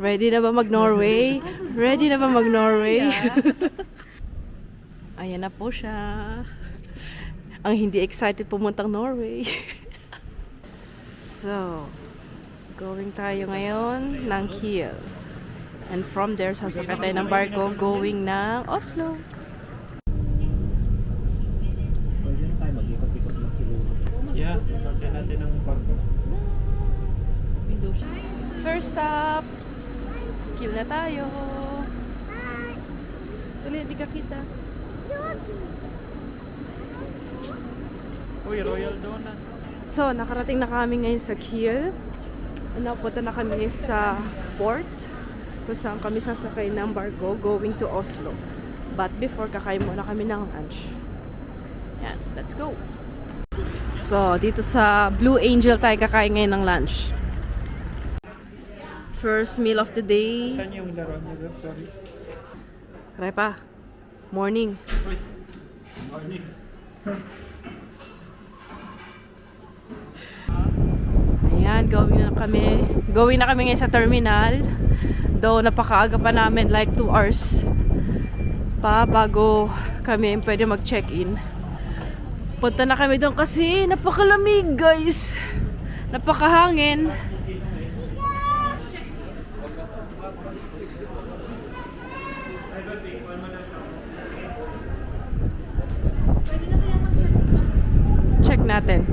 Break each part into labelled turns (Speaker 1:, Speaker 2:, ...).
Speaker 1: Ready na ba mag-Norway? Ready na ba mag-Norway? Ayan na po siya. Ang hindi excited pumuntang Norway. So, going tayo ngayon ng Kiel. And from there, sasakay tayo ng barko going ng Oslo.
Speaker 2: Pwede na tayo mag-ikot-ikot lang siguro. Yeah, pagka natin ang barko.
Speaker 1: First stop, Kiel na tayo. Sulit, di ka kita.
Speaker 2: Uy, Royal Donut.
Speaker 1: So, nakarating na kami ngayon sa Kiel. Napunta na kami sa port kung saan kami sasakay ng barko going to Oslo. But before, kakain muna kami ng lunch. Yan, let's go! So, dito sa Blue Angel tayo kakain ngayon ng lunch. First meal of the day.
Speaker 2: Saan yung laro niya? Sorry.
Speaker 1: Repa, morning.
Speaker 2: Uy, morning.
Speaker 1: Ayan, going na kami ngayon sa terminal. Though napakaaga pa namin, like 2 hours pa bago kami pwede mag-check-in. Punta na kami doon kasi napakalamig, guys. Napakahangin. Check natin.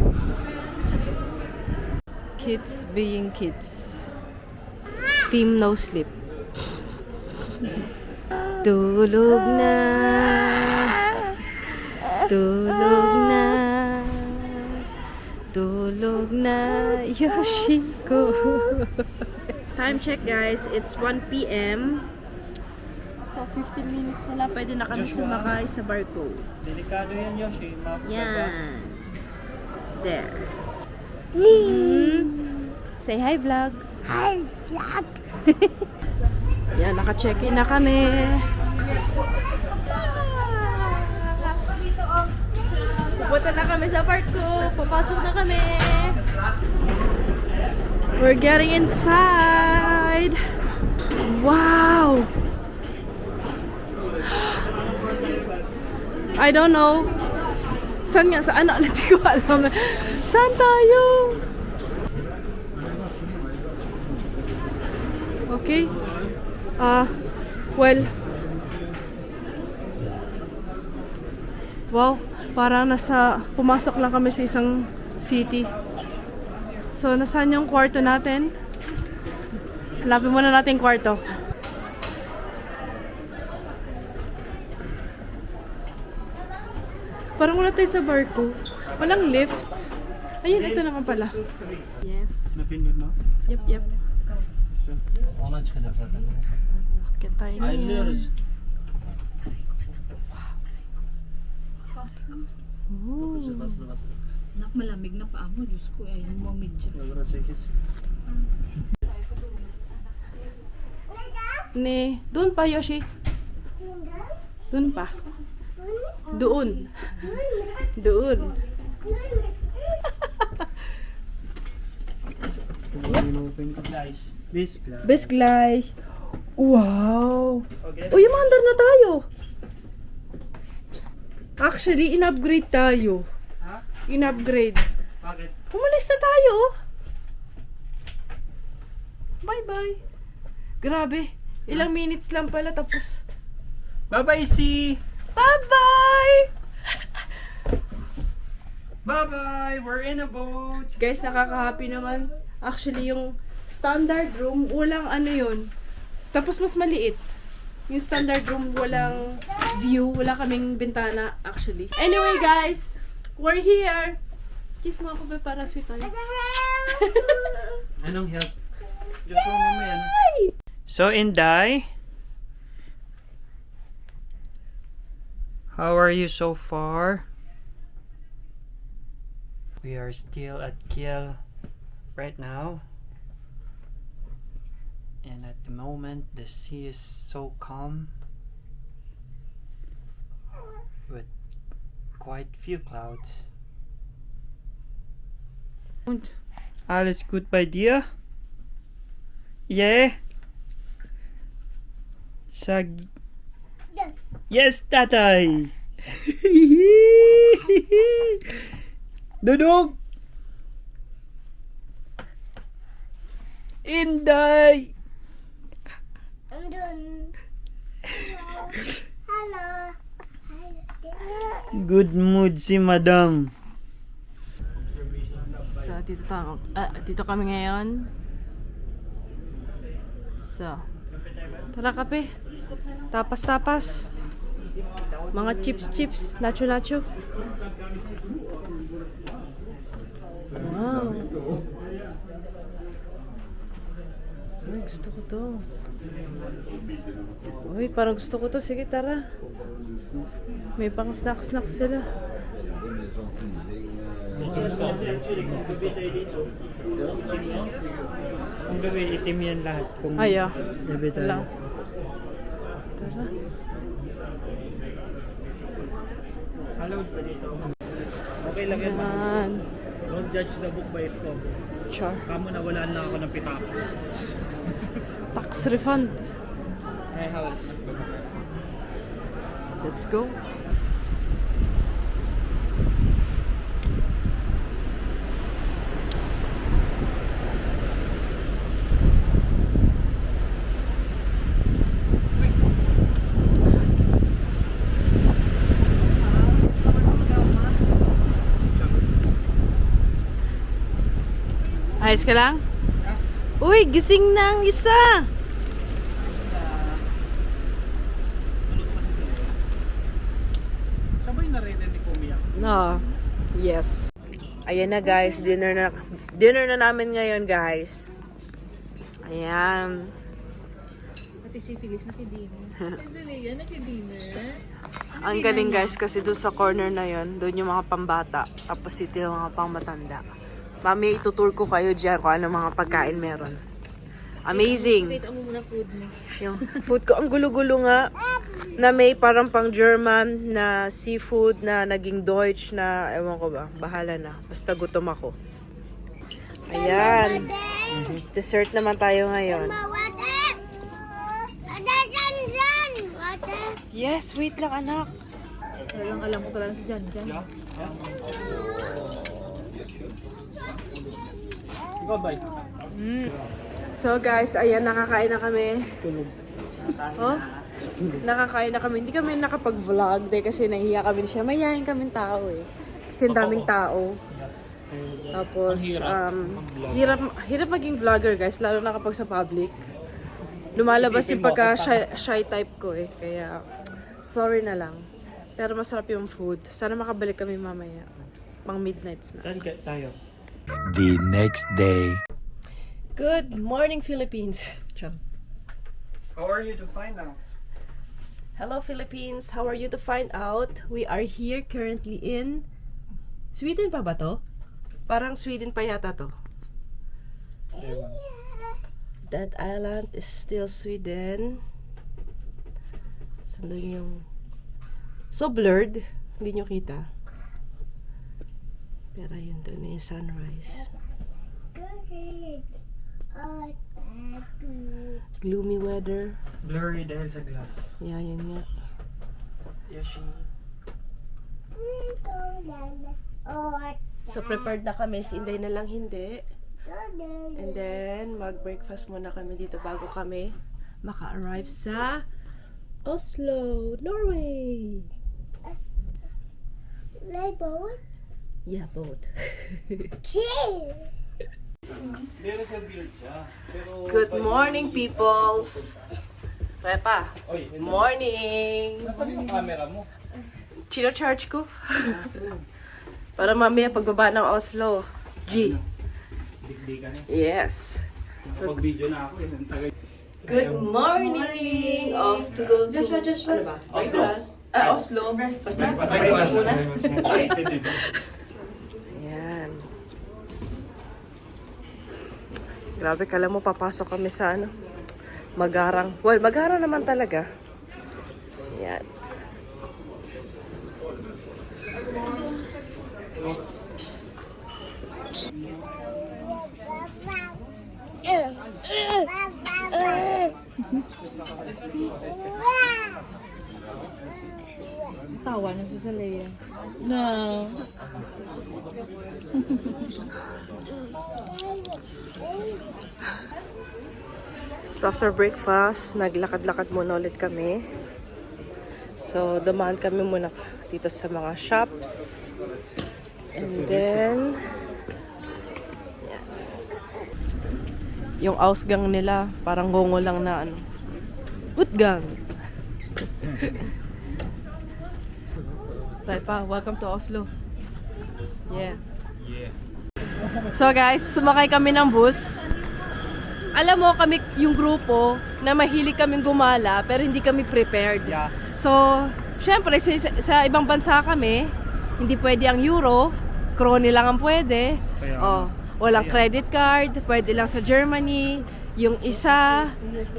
Speaker 1: Kids being kids. Team no sleep. Tulog na. Tulog na. Tulog na, Yoshiko. Time check, guys. It's 1 p.m. So, 15 minutes na lang. Pwede na kami sumakay sa barko.
Speaker 2: Delikado yan, Yoshi.
Speaker 1: Yan. There. Say hi, vlog.
Speaker 3: Hi, vlog.
Speaker 1: Yan, naka-check-in na kami. Pupunta na kami sa barko. Papasok na kami. We're getting inside. Wow! I don't know. Saan nga? Saan? Ano? Hindi ko alam. Saan tayo? Okay. Well. Wow. Parang pumasok lang kami sa isang city. So, nasaan yung kwarto natin? Hanapin muna natin yung kwarto. Parang wala tayo sa barko. Walang lift. Ayun, ito naman pala. Yes.
Speaker 2: Napindot mo?
Speaker 1: Yep, yep.
Speaker 2: Ona çıkacak zaten.
Speaker 1: Bakit tayo na yan? Ooh.
Speaker 4: Nak, malamig na pa mo. Diyos ko, ayaw mo medyas.
Speaker 2: Burası 8.
Speaker 1: Ne, doon pa, Yoshi. Doon pa. Doon. Doon. Besklay. Wow.
Speaker 2: Okay.
Speaker 1: Uy, umandar na tayo. Actually, in-upgrade tayo.
Speaker 2: Ha?
Speaker 1: In-upgrade.
Speaker 2: Bakit?
Speaker 1: Umalis na tayo. Bye-bye. Grabe. Ilang minutes lang pala tapos.
Speaker 2: Bye-bye, C!
Speaker 1: Bye-bye!
Speaker 2: Bye-bye! We're in a boat!
Speaker 1: Guys, nakaka-happy naman. Actually, yung standard room, walang ano yun. Tapos mas maliit. Yung standard room, walang view. Wala kaming bintana, actually. Anyway, guys, we're here. Kiss mo ako ba para sweet tayo?
Speaker 2: Anong help? Diyos mo mamaya. So, Inday, how are you so far? We are still at Kiel right now. And at the moment, the sea is so calm with quite few clouds. Alles gut bei dir? Yeah? Yes, tatay! Dudog! Inday!
Speaker 3: Hello.
Speaker 2: Good mood si madam.
Speaker 1: So, dito kami ngayon. So, tara kape. Tapas. Mga chips. Nacho. Wow. Ay, gusto ko to. Uy, parang gusto ko to. Sige, tara. May pang snacks sila.
Speaker 2: Kung gabi, itim yan lahat. Kung
Speaker 1: Ay,
Speaker 2: gabi
Speaker 1: ito lang. Tara.
Speaker 2: Allowed ba dito? Okay lang yan.
Speaker 1: Yan.
Speaker 2: Don't judge the book by its cover.
Speaker 1: Char.
Speaker 2: Kamo nawalaan lang ako ng pitaka.
Speaker 1: Tax refund.
Speaker 2: Ay, house.
Speaker 1: Let's go. Ayos ka lang? Uy, gising na ang isa!
Speaker 2: Sabay na rin ni Kumiya.
Speaker 1: No. Yes. Ayan na guys, dinner na namin ngayon guys. Ayan.
Speaker 4: Pati si Phyllis nakidinner. Si Leah nakidinner.
Speaker 1: Ang galing guys kasi doon sa corner na yon, doon yung mga pambata. Tapos dito yung mga pangmatanda. Mami, itutour ko kayo dyan kung ano mga pagkain meron. Amazing.
Speaker 4: Wait, mo muna food mo.
Speaker 1: Yung food ko, ang gulo-gulo nga. Na may parang pang German na seafood na naging Deutsch na, ewan ko ba, bahala na. Basta gutom ako. Ayan. Dessert naman tayo ngayon.
Speaker 3: Water. Water.
Speaker 1: Yes, wait lang anak.
Speaker 4: Talagang alam ko talagang si Jan.
Speaker 2: Go, bye.
Speaker 1: So guys, ayan, nakakain na kami.
Speaker 2: Tulog.
Speaker 1: Oh, nakakain na kami. Hindi kami nakapag-vlog dahil kasi nahiya kami siya. Mayayain kaming tao eh. Kasi ang daming tao. Tapos, hirap maging vlogger guys, lalo na kapag sa public. Lumalabas yung pagka-shy type ko eh. Kaya, sorry na lang. Pero masarap yung food. Sana makabalik kami mamaya. Pang midnights na.
Speaker 2: Saan tayo?
Speaker 5: The next day.
Speaker 1: Good morning, Philippines.
Speaker 2: How are you to find out?
Speaker 1: Hello, Philippines. How are you to find out? We are here currently in Sweden pa ba to? Parang Sweden pa yata to. That island is still Sweden. Sandali yung... So blurred. Hindi nyo kita. Pero yun doon yung sunrise. Gloomy weather.
Speaker 2: Blurry dahil sa glass.
Speaker 1: Yeah, yun nga.
Speaker 2: Yoshi.
Speaker 1: So prepared na kami. Si Inday na lang hindi. And then, mag-breakfast muna kami dito bago kami maka-arrive sa Oslo, Norway. Yeah, boat. Good morning, peoples. Repa, good morning.
Speaker 2: Nasaan yung camera mo?
Speaker 1: Chino-charge ko. Para mamaya pagbaba ng Oslo. G.
Speaker 2: Digdi ka na.
Speaker 1: Yes.
Speaker 2: So, pag-video na ako eh. Ang tagal.
Speaker 1: Good morning! Off to go to... Joshua. Ano ba?
Speaker 2: Oslo.
Speaker 1: Oslo. Basta, breakfast muna. Ayan. Grabe, kala mo papasok kami sa ano, Magarang. Well, Magarang naman talaga. Ayan.
Speaker 4: Tawa na si Salea. No.
Speaker 1: So after breakfast, naglakad-lakad muna ulit kami. So dumaan kami muna dito sa mga shops. And then yan. Yung ausgang nila parang gongo lang na ano. Utgang. Tayo pa, welcome to Oslo. Yeah.
Speaker 2: Yeah.
Speaker 1: So guys, sumakay kami ng bus. Alam mo kami yung grupo na mahilig kaming gumala pero hindi kami prepared.
Speaker 2: Yeah.
Speaker 1: So, syempre sa ibang bansa kami, hindi pwede ang euro, krone lang ang pwede.
Speaker 2: Kaya,
Speaker 1: Oh, walang credit card, pwede lang sa Germany. Yung isa,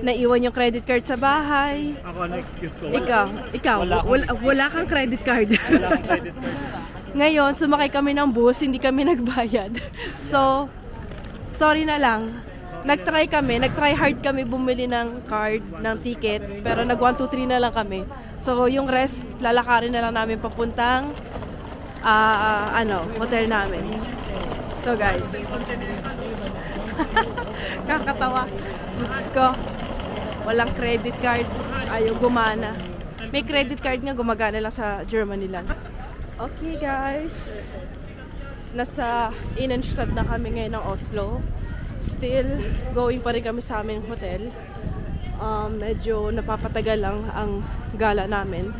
Speaker 1: naiwan yung credit card sa bahay.
Speaker 2: Ako, ano excuse ko?
Speaker 1: Ikaw, wala kang credit card.
Speaker 2: Wala akong credit card.
Speaker 1: Ngayon, sumakay kami ng bus, hindi kami nagbayad. So, sorry na lang. Nag-try hard kami bumili ng card, ng ticket, pero nag 1, 2, 3 na lang kami. So, yung rest, lalakarin na lang namin papuntang hotel namin. So, guys. Kakatawa. Diyos ko. Walang credit card. Ayaw gumana. May credit card nga, gumagana lang sa Germany lang. Okay, guys. Nasa Innenstadt na kami ngayon ng Oslo. Still, going pa rin kami sa aming hotel. Medyo napapatagal lang ang gala namin.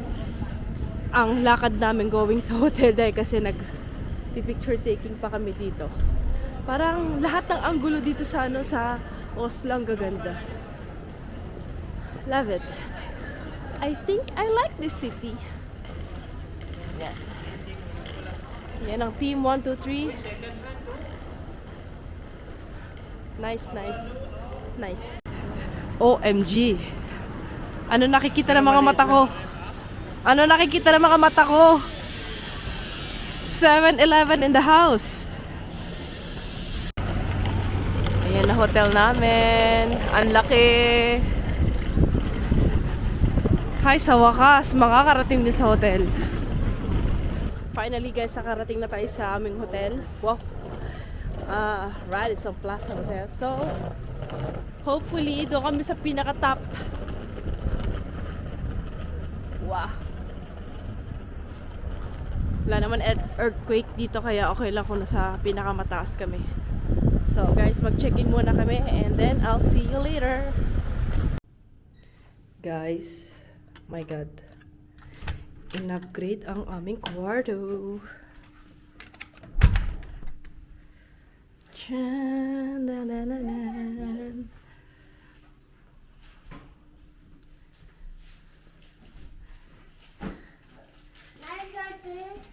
Speaker 1: Ang lakad namin going sa hotel dahil kasi nag-picture taking pa kami dito. Parang lahat ng anggulo dito sa Oslo ang gaganda. Love it. I think I like this city. Yan. Yan ang team 1, 2, 3. Nice. OMG. Ano nakikita ng mga mata ko? 7-Eleven in the house. Ayan na hotel namin. Ang laki. Hi, sa wakas, makakarating din sa hotel. Finally guys, nakarating na tayo sa aming hotel. Wow. Radisson Plaza Hotel. So, hopefully, doon kami sa pinaka-top. Wow. Wala naman earthquake dito, kaya okay lang kung nasa pinaka-mataas kami. So, guys, mag-check-in muna kami and then I'll see you later. Guys, my God. In-upgrade ang aming kwarto.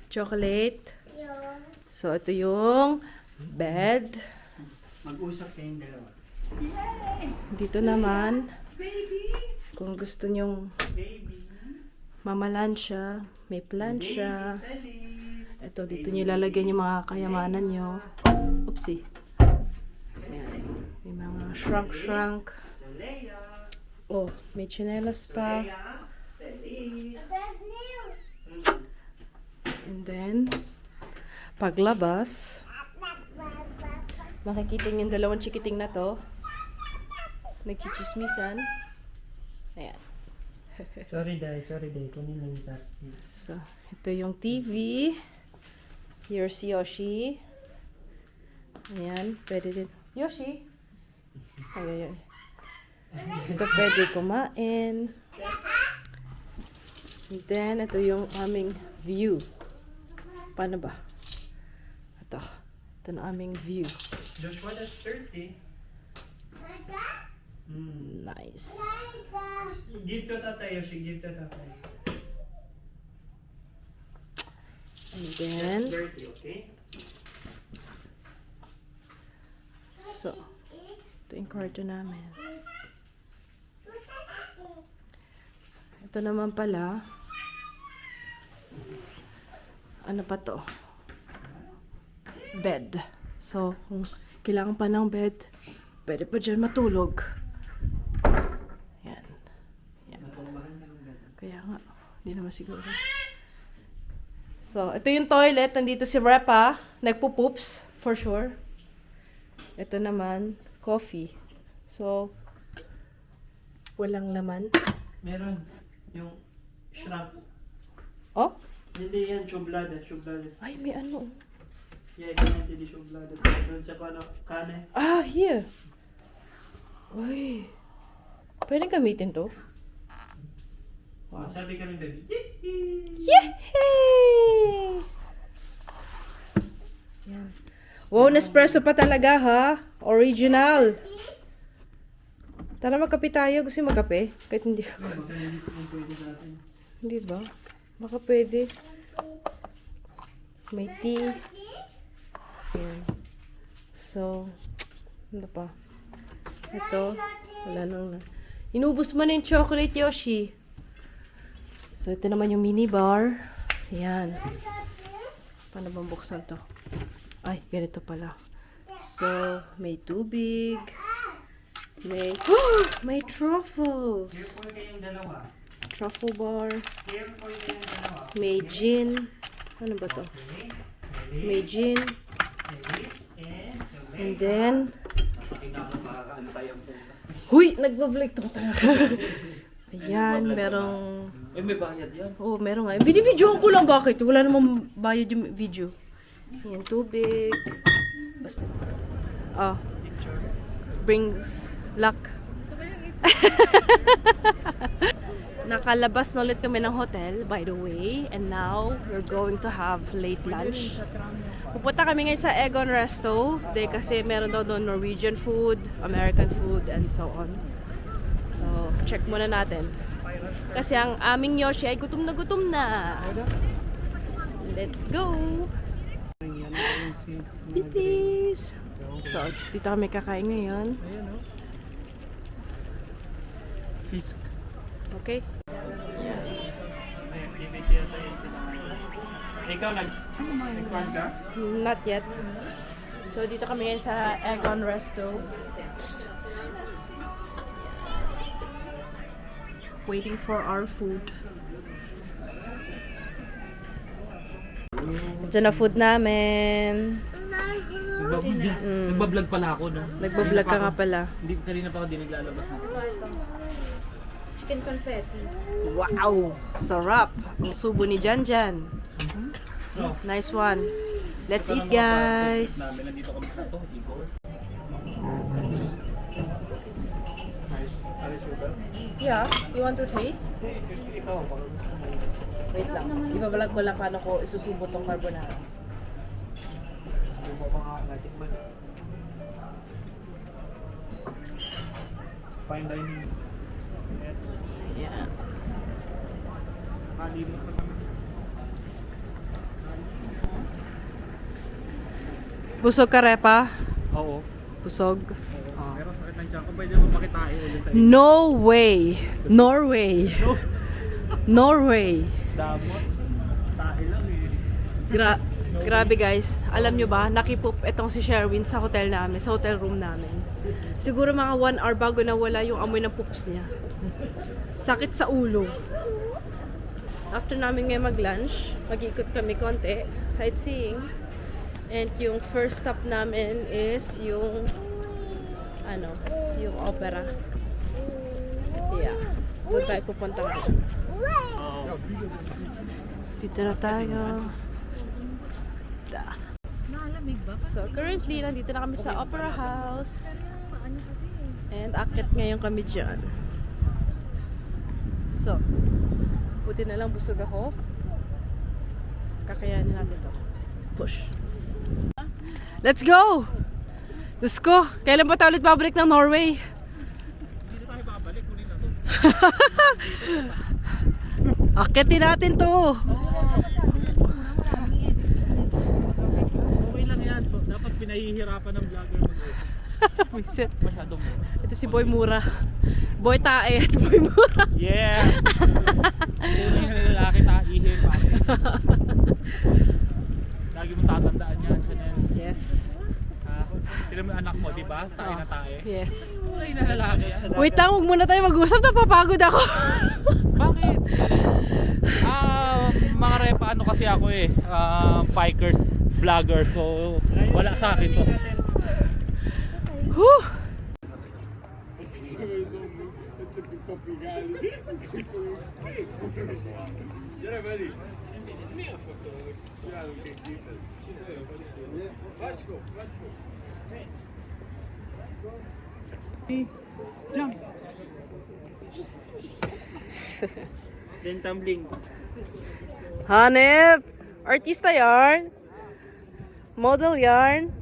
Speaker 1: Chocolate. So, ito yung bed.
Speaker 2: Mag-usap kayong dalawa.
Speaker 1: Dito naman, kung gusto nyong mamalansya, may plancha. Ito, dito nyo ilalagay yung mga kayamanan nyo. Oopsie. Ayan. May mga shrunk. Oh, may tsinelas pa. And then, paglabas, makikita yung dalawang chikiting na to. Nagchichismisan. Ayan.
Speaker 2: Sorry, Day. Kunin lang ito.
Speaker 1: So, ito yung TV. Here's Yoshi. Ayan, pwede din. Yoshi! Ay. Ito pwede kumain. And then, ito yung aming view. Paano ba? Ito na aming view.
Speaker 2: Joshua, that's 30.
Speaker 1: Nice.
Speaker 2: Give to tatay, Yoshi. Give to tatay.
Speaker 1: And then,
Speaker 2: 30, okay?
Speaker 1: so, ito yung kwarto namin. Ito naman pala, ano pa to? Bed. So, kung kailangan pa ng bed, pwede pa dyan matulog. Yan. Yan. Kaya nga, Hindi naman siguro. So, ito yung toilet. Nandito si Repa. Nagpo-poops, for sure. Ito naman, coffee. So, walang laman.
Speaker 2: Meron yung shrimp.
Speaker 1: Oh?
Speaker 2: Hindi yan, shublada. Shublada.
Speaker 1: Ay, may ano.
Speaker 2: Yeah, ganyan hindi shublada. Doon sa ano, kane.
Speaker 1: Ah, here. Uy. Pwede gamitin to?
Speaker 2: Sabi ka rin, baby. Yee!
Speaker 1: Yehey! Yan. Wow, Nespresso pa talaga, ha? Original. Tara, magkape tayo. Gusto mo magkape? Kahit hindi ako.
Speaker 2: Baka hindi po yung pwede sa atin.
Speaker 1: Hindi ba? Baka pwede. May tea. Yan. So, ano pa? Ito. Wala nang na. Inubos mo na yung chocolate, Yoshi. So, ito naman yung mini bar. Yan. Paano bang buksan to? Ay, ganito pala. So, may tubig. May, may truffles.
Speaker 2: Here po kayong dalawa.
Speaker 1: Truffle bar.
Speaker 2: Here po kayong dalawa.
Speaker 1: May gin. Ano ba to? May gin. And then, huy! Nagbablog to talaga. Ayan, merong...
Speaker 2: Eh, may bayad yan.
Speaker 1: Oh, meron nga. Binibidyoan ko lang bakit. Wala namang bayad yung video. Ayan, tubig. Basta. Oh. Brings luck. Nakalabas na ulit kami ng hotel, by the way. And now, we're going to have late lunch. Pupunta kami ngayon sa Egon Resto. Kasi meron daw doon Norwegian food, American food, and so on. So, check muna natin. Kasi ang aming Yoshi ay gutom na gutom na. Let's go! Bitis! So, dito kami kakain ngayon.
Speaker 2: Ayan, no? Fisk.
Speaker 1: Okay?
Speaker 2: Ayun, bibigyan sa'yo. Ikaw, nag-pan ka?
Speaker 1: Not yet. So, dito kami ngayon sa Egon Resto. Waiting for our food. Ito na food namin.
Speaker 2: Nagbablog pala ako, no?
Speaker 1: Nagbablog ka nga pala.
Speaker 2: Hindi, kanina pa ako din naglalabas na.
Speaker 4: Chicken confetti.
Speaker 1: Wow! Sarap! Ang subo ni Janjan. Nice one. Let's eat, guys!
Speaker 2: Namin, nandito kami na to, Igor.
Speaker 1: Yeah, you want to taste?
Speaker 2: Ikaw,
Speaker 1: Wait lang. Ibabalag ko lang paano ko isusubo tong carbonara.
Speaker 2: yung mga natin man. Fine dining.
Speaker 1: Yeah.
Speaker 2: Malimot na kami.
Speaker 1: Busog ka, Repa?
Speaker 2: Oo.
Speaker 1: Busog?
Speaker 2: Pero sakit ng tiyan ko. Pwede mo makitain ulit sa
Speaker 1: No way! Norway! Norway!
Speaker 2: damot. Tahi lang eh.
Speaker 1: Grabe guys, alam nyo ba, nakipoop itong si Sherwin sa hotel namin, sa hotel room namin. Siguro mga 1 hour bago nawala yung amoy ng poops niya. Sakit sa ulo. After namin ngayon mag-lunch, mag-ikot kami konti, sightseeing. And yung first stop namin is yung yung opera. Yeah. Doon tayo pupunta ngayon. Dito na tayo.
Speaker 4: Nakalamig ba?
Speaker 1: So, currently, nandito na kami sa Opera House. And akit ngayon kami dyan. So, buti na lang busog ako. Kakayanin natin to. Push. Let's go! Let's go! Kailan ba tayo ulit babalik ng Norway?
Speaker 2: Dito tayo babalik. Kunin na to.
Speaker 1: Akitin natin to!
Speaker 2: Okay lang yan. Dapat pinahihirapan ng vlogger mo.
Speaker 1: Wisit.
Speaker 2: Masyado mo.
Speaker 1: Ito si Boy Mura. Boy Tae at Boy Mura.
Speaker 2: Yeah! Kung yung lalaki taihin. Lagi mo tatandaan yan, Chanel.
Speaker 1: Yes.
Speaker 2: Ha? Sila mo yung anak mo, di ba? Tae na tae.
Speaker 1: Yes.
Speaker 2: Kulay na lalaki yan.
Speaker 1: Wait lang, huwag muna tayo mag-usap. Napapagod ako.
Speaker 2: Bakit? ano kasi ako eh, bikers vlogger, so wala sa akin to.
Speaker 1: Whew!
Speaker 2: Then tumbling.
Speaker 1: Hanep! Artista yarn. Model yarn.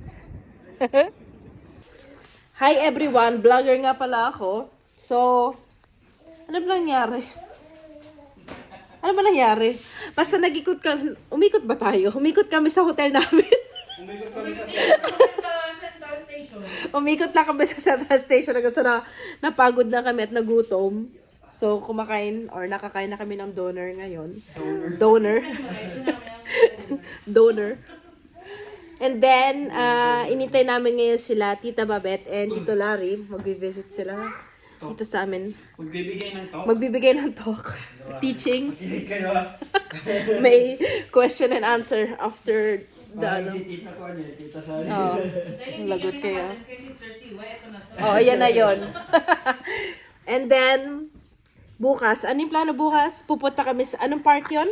Speaker 1: Hi everyone! Vlogger nga pala ako. So, ano ba nangyari? Ano ba nangyari? Basta nag-ikot kami. Umikot ba tayo? Umikot kami sa hotel namin. Umikot lang kami sa Central Station hanggang sa napagod na kami at nagutom. So, kumakain or nakakain na kami ng donor ngayon. Donor. Donor. And then, inintay namin ngayon sila, Tita Babette and Tito Larry. Mag-visit sila dito sa amin. Magbibigay ng talk. Teaching. May question and answer after the ano. Oh, lagot kaya. Oh, ayan na yun. And then, bukas, anong plano bukas? Pupunta kami sa, anong park yun?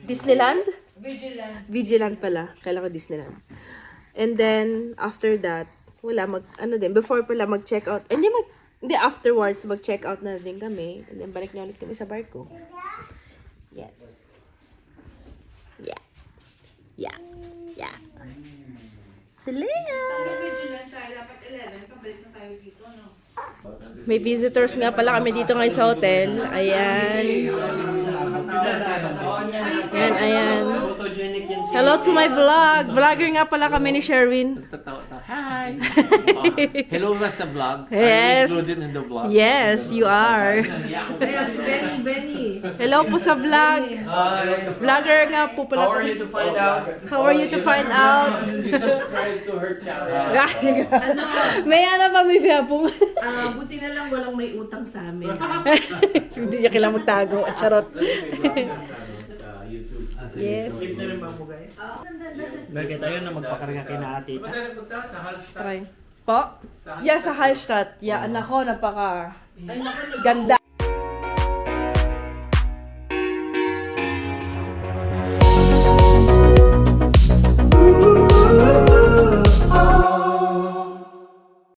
Speaker 1: Disneyland? Vigilant pala. Kailangan ko Disneyland. And then, after that, wala, before pala mag-check out. Hindi afterwards, mag-check out na din kami. And then, balik na ulit kami sa barko. Yes. Yeah. Yeah. Yeah. Si Leia! May visitors nga pala kami dito ngayon sa hotel. Ayan. Ayan. Hello to my vlog. Vlogger nga pala kami ni Sherwin.
Speaker 6: Hi! Hello ba sa vlog?
Speaker 1: Yes.
Speaker 6: Are you included in the vlog?
Speaker 1: Yes, you are. Hello po sa vlog. Vlogger nga po pala. How are you to find out? How are you to find out?
Speaker 6: You subscribe to her channel.
Speaker 1: May ano pa may pong.
Speaker 7: Buti na lang walang may utang sa amin.
Speaker 1: Hindi niya kailangan magtago. Charot.
Speaker 6: YouTube.
Speaker 1: Yes.
Speaker 2: Bagay tayo na magpakarga kay na ate.
Speaker 1: Try. Po? Yeah, sa Hallstatt. Yeah, anak ko, napaka ganda.